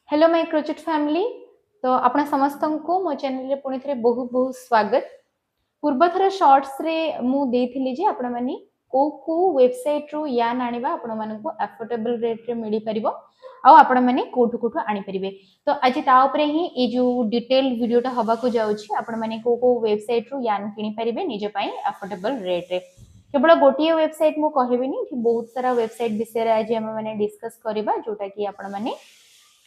Hello my crochet family. तो आपण समस्त को मो चैनल रे पुणी थे बहुत बहुत स्वागत। पूर्व थर शॉर्ट्स रे मु देथिली जे आपण माने को वेबसाइट रो यान आनिबा आपण मानकु अफोर्डेबल रेट रे मिली परिबो आ आपण माने कोठु आनी परिबे। तो आज ता ऊपर ही ए जो डिटेल वीडियोटा हबा को जाउछि आपण माने को वेबसाइट रो यान किनी परिबे निज पई अफोर्डेबल रेट रे। केवल गोटे वेबसाइट मु कहबिनी बहुत सारा वेबसाइट विषय रे आज हम माने डिस्कस करबा जोटा कि आपण माने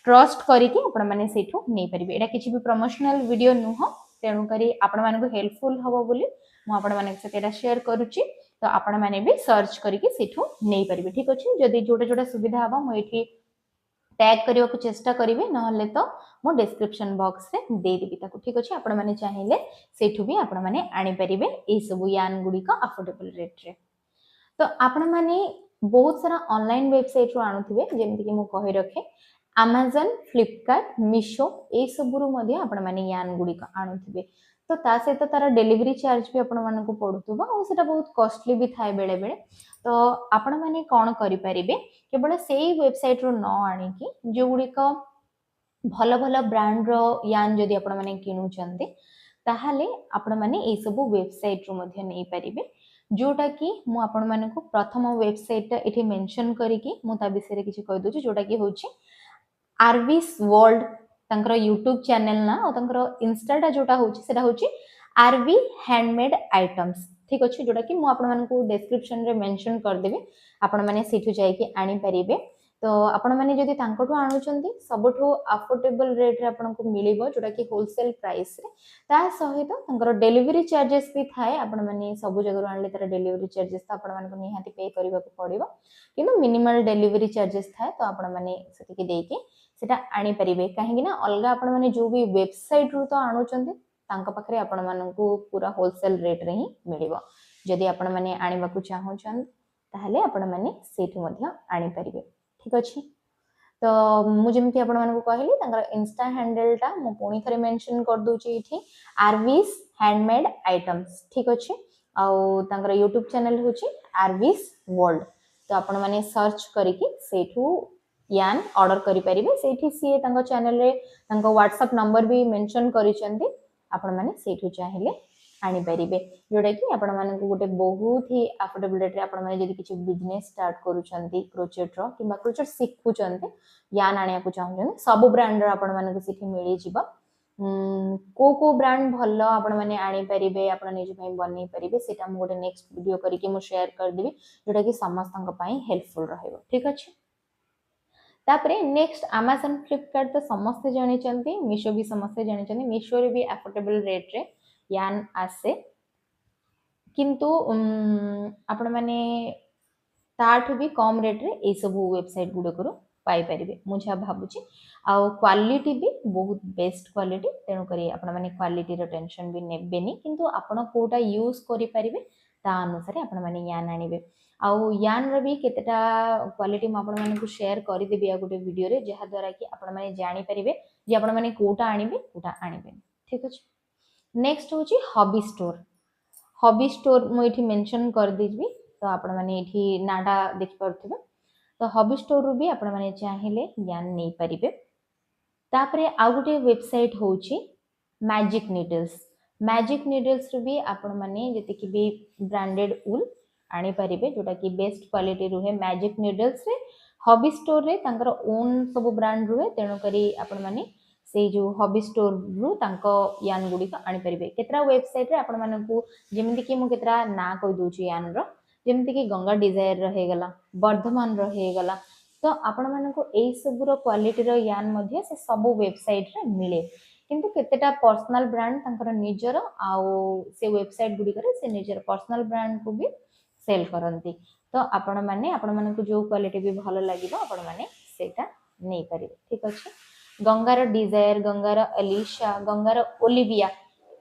ट्रस्ट करके आपण माने सेठू नै परिबे। एटा किछि भी प्रमोशनल वीडियो नुह, तेणु करी आपण मानकु हेल्पफुल हबो बोली मु आपण माने से एटा शेयर करूची। तो आपण माने भी सर्च करके सेठू नै परिबे। ठीक अछि, जदी जोटा जोटा सुविधा हबो मु एठी टैग करिवा को चेष्टा करिवे, नहले तो मो डिस्क्रिप्शन बॉक्स रे दे देबी ताकू। ठीक अछि, आपण माने चाहिले सेठू भी आपण माने आनी परिबे ए सब यान गुडी का अफोर्डेबल रेट रे। तो आपण माने बहुत सारा ऑनलाइन वेबसाइट रो आनुथिबे, जेमति कि मु कहि रखे Amazon, फ्लिपकार्ट, मीशो ए सबुरु मध्ये आपण माने यान गुडी का आनुथिबे। तो ता सहित तार डिलीवरी चार्ज भी आपण मानकु पडुथबो और सेटा बहुत कॉस्टली भी थाए बेले बेले। तो आपण माने कोन करि परिबे, केवल सेही वेबसाइट रो न आनी कि जो गुडी का भल भल ब्रांड रो यान जदि आपण माने किनु चंती ताहाले आपण माने ए सब वेबसाइट रो मध्ये नै परिबे। जोटा कि मु आपण मानकु प्रथम वेबसाइट एठी मेंशन करिकि मु ता विषय रे किछि कहि दोछि, जोटा कि होछि आरवीस वर्ल्ड तंकर यूट्यूब चैनल ना और तंकर इंस्टाटा जोटा होछि सेटा होछि आरवी हैंडमेड आइटम्स। ठीक अछि, जोटा कि मु आपण मानकु डिस्क्रिप्शन रे मेंशन कर देबे, आपण माने सेठु जाय कि आनी परिबे। तो आपण माने जदि तांकोठु आनुचंती सबठु अफोर्डेबल रेट रे आपनको मिलिबो, जोटा कि होलसेल प्राइस रे। ता सहित तांकर डिलीवरी चार्जेस भी थाए, आपण माने सब जगह आनले तार डिलीवरी चार्जेस तो आपण मानको निहाती पे करबा को पड़िबो, किंतु मिनिमल डिलीवरी चार्जेस थाए। तो आपण माने सेटिके देके सेटा आनी परिबे, काहेकि ना अलगा आपण माने जो भी वेबसाइट रु तो आनुचंती तांका पाखरे आपण मानकु पूरा होलसेल रेट रे ही मिलिबो। जदि आपण माने आनिबा को चाहौछन ताहले आपण माने सेठु मध्ये आनी परिबे। ठीक अछि, तो मु जेमति आपण मानकु कहली तांकर इंस्टा हैंडल टा मु पुणी थरे मेंशन कर दोची इठी आरवीस हैंडमेड आइटम्स। ठीक अछि, आउ तांकर यूट्यूब चैनल होची आरवीस वर्ल्ड। तो आपण माने सर्च करिकि सेठु यान ऑर्डर करि परिबे। सेठी सी तांको चैनल रे तांको व्हाट्सएप नंबर भी मेंशन करिसेंती, आपण माने सेठु चाहिले आनी परिबे। जोटा कि आपण मानकु गोटे बहुत ही अफोर्डेबल रेट रे आपण माने जदि किछि बिजनेस स्टार्ट करूचंती क्रोचेट रो किबा क्रोचेट सिखुचंती यान आनिया को चाहुचंती सब ब्रांड रो आपण मानकु सेठी मिली जिवो। को ब्रांड भल्लो आपण माने आनी परिबे, आपण निज पई बनै परिबे, सेटा मु गोटे नेक्स्ट वीडियो करिके मु शेयर कर देबी, जोटा कि समस्तन पई हेल्पफुल रहइबो। ठीक अछि, तापरे नेक्स्ट Amazon, फ्लिपकार्ट तो समस्त जानि चंती, मीशो भी समस्त जानि चंती। मीशो रे भी अफोर्डेबल रेट रे यान आसे, किंतु आपण माने ताठु भी कम रेट रे ए सब वेबसाइट गुडे करू पाई परिबे मु जा भाबुची। आ क्वालिटी भी बहुत बेस्ट क्वालिटी, तेणु करी आपण माने क्वालिटी रो टेंशन भी नेबेनी, किंतु आपण कोटा यूज करि परिबे ता अनुसार आपण माने यान आनिबे। आउ यान रो भी केतेटा क्वालिटी म आपण माने को शेयर करि देबी आ गुटे वीडियो रे, जहा द्वारा कि आपण माने जानि परिबे जे आपण माने कोटा आनिबे कोटा आनिबे। ठीक अछि, नेक्स्ट होची हॉबी स्टोर। हॉबी स्टोर मु एठी मेंशन कर देबी, तो आपण माने एठी नाडा देखि परथिबे। तो हॉबी स्टोर रू भी आपण माने चाहिले यान नै परिबे। तापरे आ गुटे वेबसाइट होची मैजिक नीडल्स। मैजिक नीडल्स रू भी आपण माने जति कि भी ब्रांडेड उल आनी परिबे, जोटा कि बेस्ट क्वालिटी रुहे मैजिक नीडल्स रे। हॉबी स्टोर रे तांकर ओन सब ब्रांड रुहे, तेणु करी आपण माने से जो हॉबी स्टोर रु तांको यान गुडी का आनी परिबे। केतरा वेबसाइट रे आपण मानकु जेमिति कि मु केतरा ना कहि दोची यान रो, जेमिति कि गंगा डिजायर रहे गला, वर्धमान रहे गला। तो आपण मानकु एई सब रो क्वालिटी रो यान मध्ये से सब वेबसाइट रे मिले, किंतु केतेटा पर्सनल ब्रांड तांकर निजर आउ से वेबसाइट गुडी करे से निजर पर्सनल ब्रांड को भी सेल करंती। तो आपण मानकु जो क्वालिटी भी भलो लागिबो आपण माने सेटा नै परिबे। ठीक अछि, गंगार डिजायर, गंगार अलीशा, गंगार ओलिविया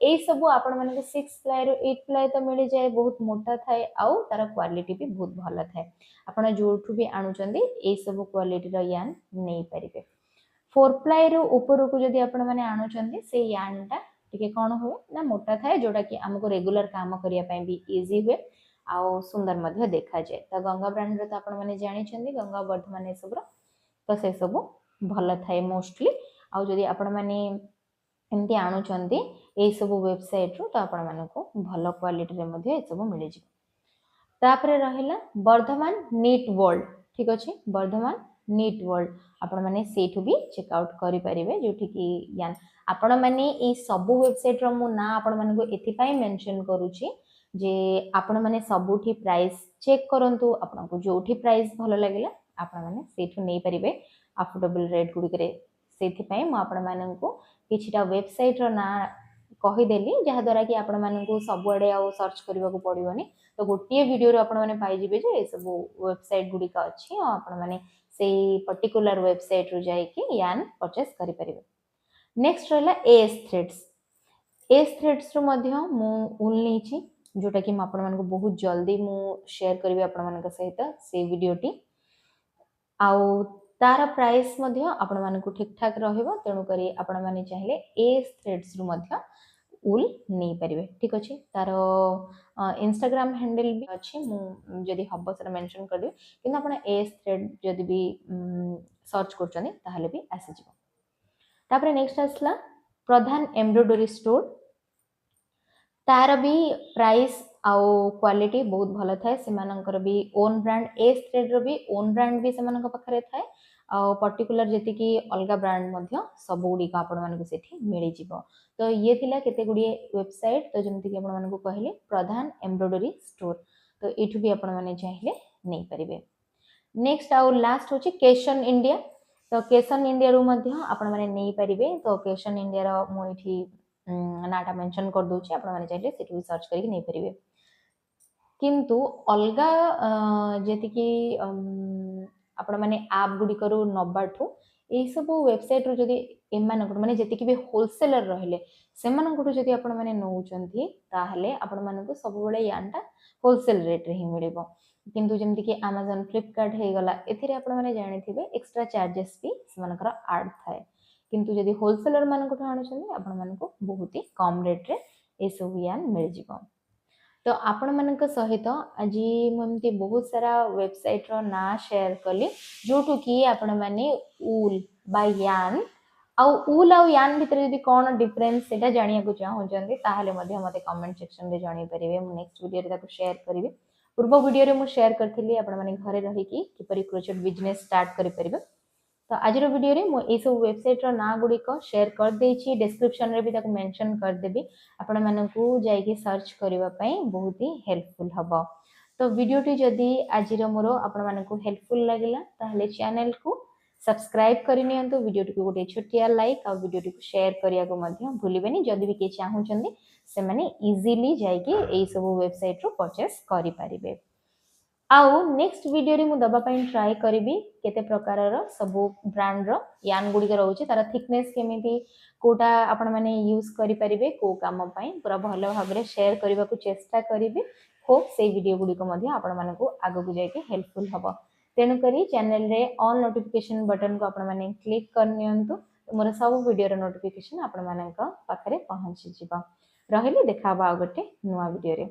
ए सब आपण मानकु 6 प्लाई रो 8 प्लाई तो मिली जाए, बहुत मोटा थाए आउ तार क्वालिटी भी बहुत भलो थाए। आपण जोठु भी आनुचंदी ए सब क्वालिटी रो यान नै परिबे। 4 प्लाई रो ऊपर को जदी आपण माने आनुचंदी से यान टा टिके कोन होय ना मोटा थाए, जोटा कि हमको रेगुलर काम करिया पई भी इजी हुए आउ सुंदर मध्य देखा जाए। तो गंगा ब्रांड रो तो आपण माने जानि छंदी, गंगा वर्धमान ए सब रो तो से सब भल थाए मोस्टली आउ जदि आपण माने एमती आणुचंती ए सब वेबसाइट रो तो आपण मानको भल क्वालिटी रे मध्ये ए सब मिल जिवो तापरे रहिला वर्धमान नीट वर्ल्ड ठीक अछि वर्धमान नीट वर्ल्ड आपण माने सेठु भी चेकआउट करि परिबे जोठी कि यान आपण माने ए सब वेबसाइट रो मु ना आपण मानको एथि पई मेंशन करूची जे आपण माने सबुठी प्राइस चेक करंतु आपनको जोठी प्राइस भलो लागिला आपण माने सेठु नै परिबे अफोर्डेबल रेट गुडी करे सेथि पई म आपण मानको किछिटा वेबसाइट रो ना कहि देली जहा द्वारा कि आपण मानको सबुआडे आ सर्च करबा को पड़िबोनी तो गोटे वीडियो रे आपण माने पाई जिवे जे ए सब वेबसाइट गुडी का अछि आपण माने सेही पर्टिकुलर वेबसाइट रो जाई कि यान परचेस करि परिबे नेक्स्ट रहला एएस थ्रेड्स रो मध्य मु उल नीची जोटा कि म आपण मानको बहुत जल्दी मु शेयर करबे आपण मानक सहित से वीडियोटी आउ तार प्राइस मध्य आपण मानको ठीक ठाक रहइबो तेनु करी आपण माने चाहिले एएस थ्रेड्स रो मध्य उल नहीं परिवे ठीक अछि तार इंस्टाग्राम हैंडल भी अछि मु जदी हबो सर मेंशन कर दे किंतु आपण एएस थ्रेड जदी भी सर्च करचनी ताहले भी आसी जिवो तापरे नेक्स्ट आसला प्रधान एम्ब्रॉयडरी स्टोर तार भी प्राइस आउ क्वालिटी बहुत भलो थाए सेमानकर भी ओन ब्रांड एएस थ्रेड रो भी ओन ब्रांड भी सेमानक पखरे थाए पर्टिकुलर जति कि अलगा ब्रांड मध्य सब गुडी का आपण मानको सेठी मिली जिवो तो ये थिला केते गुडी वेबसाइट तो जेमति कि आपण मानको कहले प्रधान एम्ब्रॉयडरी स्टोर तो एठु भी आपण माने चाहिले नै परिबे नेक्स्ट आउ लास्ट होची केशन इंडिया तो केशन इंडिया रो मध्य आपण माने नै परिबे तो केशन इंडिया रो मो एठी नाटा मेंशन कर दोची आपण माने चाहिले सेठी सर्च करके नै परिबे किंतु अलगा जेति कि आपण माने ऐप गुडी करू नबाठू ए सब वेबसाइट रो जदी एमान माने जेति कि भी होलसेलर रहले सेमानकटू जदी आपण माने नउचंती ताहले आपण मानको सब बेले यानटा होलसेल रेट रे ही मिलिबो किंतु जेमति कि Amazon Flipkart हे गला एथिरे आपण माने जानिथिबे एक्स्ट्रा चार्जेस भी सेमानकर ऐड थाए किंतु जदी होलसेलर मानकटू आणुचंती आपण मानको बहुत ही कम रेट रे ए सब यान मिल जिवो तो आपण मानक सहित आज मुझे बहुत सारा वेबसाइट रो ना शेयर कली जोटू कि आपण माने ऊल बाय यान आउ ऊल आउ यान भितर यदि कोन डिफरेंस सेटा जानिया को चाहउचंती ताहले मध्ये मते कमेंट सेक्शन रे जानि परिबे मु नेक्स्ट वीडियो रे ताको शेयर करिवे पूर्व वीडियो रे मु शेयर करथिली आपण माने घरे रही कि किपरि क्रोचेट बिजनेस स्टार्ट करि परिबे तो आज वीडियो रे मु ए सब वेबसाइट रो ना गुडी को शेयर कर देछि डिस्क्रिप्शन रे भी ताको मेंशन कर देबी आपण मानकू जाई कि सर्च करिवा पई बहुत ही हेल्पफुल हबो तो वीडियो टी जदी आज रो मोरो आपण मानकू हेल्पफुल लागिला ताहले चैनल को सब्सक्राइब करि नियंतु वीडियो टी को गोटे छोटिया लाइक आ वीडियो टी को शेयर करिया को मध्य भूलिबेनी जदी भी के चाहउचंदी से माने इजीली जाई कि ए सब वेबसाइट रो परचेस करि परिबे आउ नेक्स्ट वीडियो रे मु दबा पई ट्राई करिवि केते प्रकार रो सब ब्रांड रो यान गुडी के रहउची तार थिकनेस केमिति कोटा आपण माने यूज करि परिबे को काम पई पूरा भलो भाबरे शेयर करबा को चेष्टा करिवि होप से वीडियो गुडी को मध्ये आपण मानकू आगो को जाय के हेल्पफुल हबो तेनु करी चैनल रे ऑल नोटिफिकेशन बटन को आपण माने क्लिक कर नियंतु मोर सब वीडियो रो नोटिफिकेशन आपण मानक पाखरे पहुंची जिवो रहिले देखाबा आ गटे नुवा वीडियो रे।